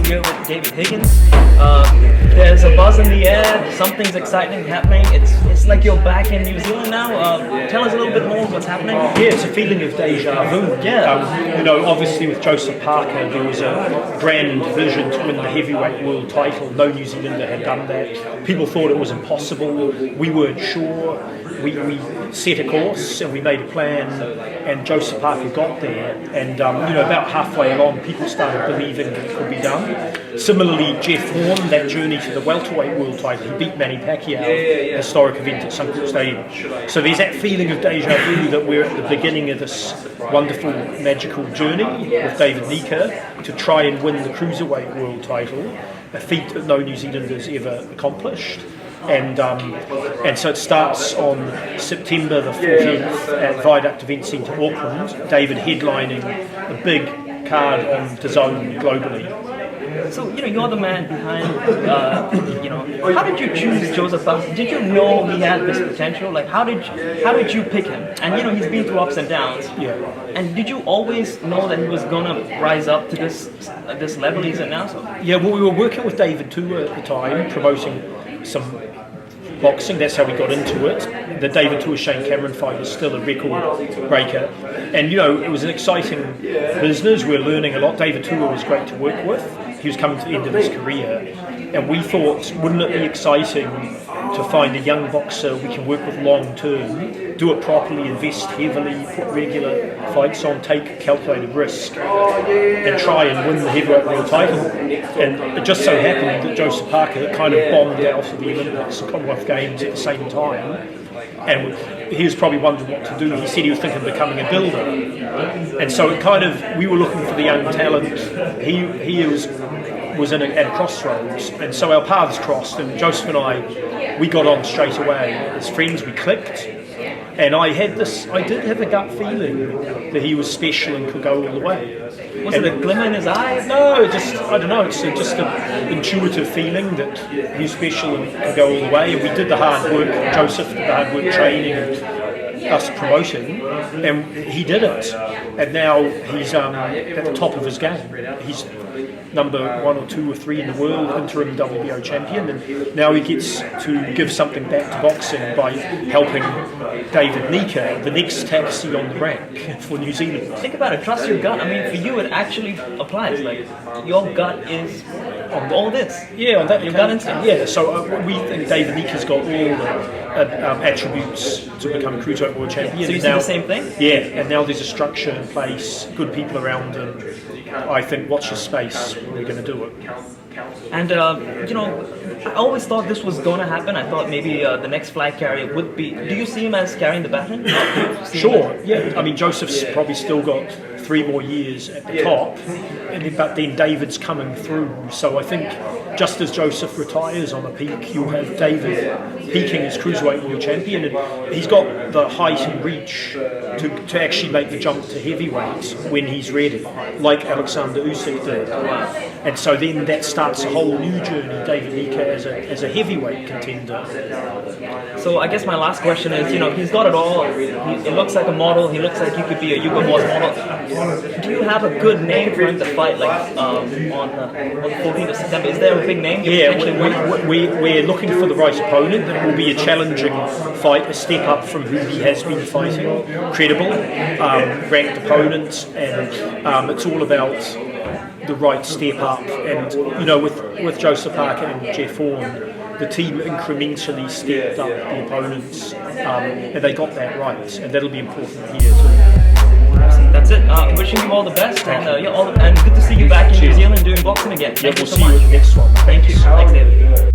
here with David Higgins. There's a buzz in the air, something's exciting happening. It's like you're back in New Zealand now. Tell us a little bit more what's happening. Yeah, it's a feeling of deja vu. Yeah. Obviously with Joseph Parker, there was a grand vision to win the heavyweight world title. No New Zealander had done that. People thought it was impossible. We weren't sure. We set a course and we made a plan, and Joseph Parker got there. And about halfway along, people started believing that it could be done. Similarly, Jeff Horn, that journey to the welterweight world title, he beat Manny Pacquiao, a historic event at Suncorp Stadium. So there's that feeling of deja vu that we're at the beginning of this wonderful, magical journey with David Nyika to try and win the cruiserweight world title, a feat that no New Zealander's ever accomplished. And so it starts on September the 14th at Viaduct Event Centre, Auckland. David headlining a big card on DAZN globally. So, you're the man behind, how did you choose Joseph Parker? Did you know he had this potential? Like, how did you pick him? And, he's been through ups and downs. Yeah. And did you always know that he was going to rise up to this level he's at now? So? Yeah, well, we were working with David too at the time, promoting some boxing. That's how we got into it. The David Tua Shane Cameron fight is still a record breaker, and it was an exciting business. We were learning a lot. David Tua was great to work with. He was coming to the end of his career, and we thought, wouldn't it be exciting to find a young boxer we can work with long term, do it properly, invest heavily, put regular fights on, take a calculated risk, and try and win the heavyweight world title. And it just so happened that Joseph Parker kind of bombed out of the Olympics and Commonwealth Games at the same time, and he was probably wondering what to do. He said he was thinking of becoming a builder, and so we were looking for the young talent. He was at a crossroads, and so our paths crossed, and Joseph and I, we got on straight away as friends. We clicked, and I did have a gut feeling that he was special and could go all the way. Was it a glimmer in his eye? No, I don't know. It's just an intuitive feeling that he's special and could go all the way. And we did the hard work. Joseph did the hard work training and us promoting, and he did it. And now he's at the top of his game. He's number 1 or 2 or 3 in the world, interim WBO champion, and now he gets to give something back to boxing by helping David Nyika, the next taxi on the rank for New Zealand. Think about it, trust your gut. I mean, for you it actually applies. Like, your gut is on all this. Yeah, on that your gut instinct. Yeah, so we think David Nyika's got all the attributes to become a cruiserweight world champion. So you see the same thing? Yeah, and now there's a structure in place, good people around him. I think watch your space, we're going to do it. And, I always thought this was going to happen. I thought maybe the next flag carrier would be... Do you see him as carrying the baton? Sure, yeah. I mean, Joseph's probably still got 3 more years at the top, but then David's coming through. So I think just as Joseph retires on a peak, you'll have David peaking as cruiserweight world champion, and he's got the height and reach to actually make the jump to heavyweight when he's ready, like Alexander Usyk did. And so then that starts a whole new journey, David Nyika as a heavyweight contender. So I guess my last question is, he's got it all. He looks like a model. He looks like he could be a Hugo Boss model. Do you have a good name for him to fight, like on the 14th of September? Is there a big name? Yeah, we're looking for the right opponent. That will be a challenging fight, a step up from who he has been fighting. Credible, ranked opponent, and it's all about the right step up. And with Joseph Parker and Jeff Horn, the team incrementally stepped up the opponents, and they got that right, and that'll be important here too. That's it. Wishing you all the best, and good to see you back in New Zealand doing boxing again. We'll see you in the next one. Thank you. Thanks, David.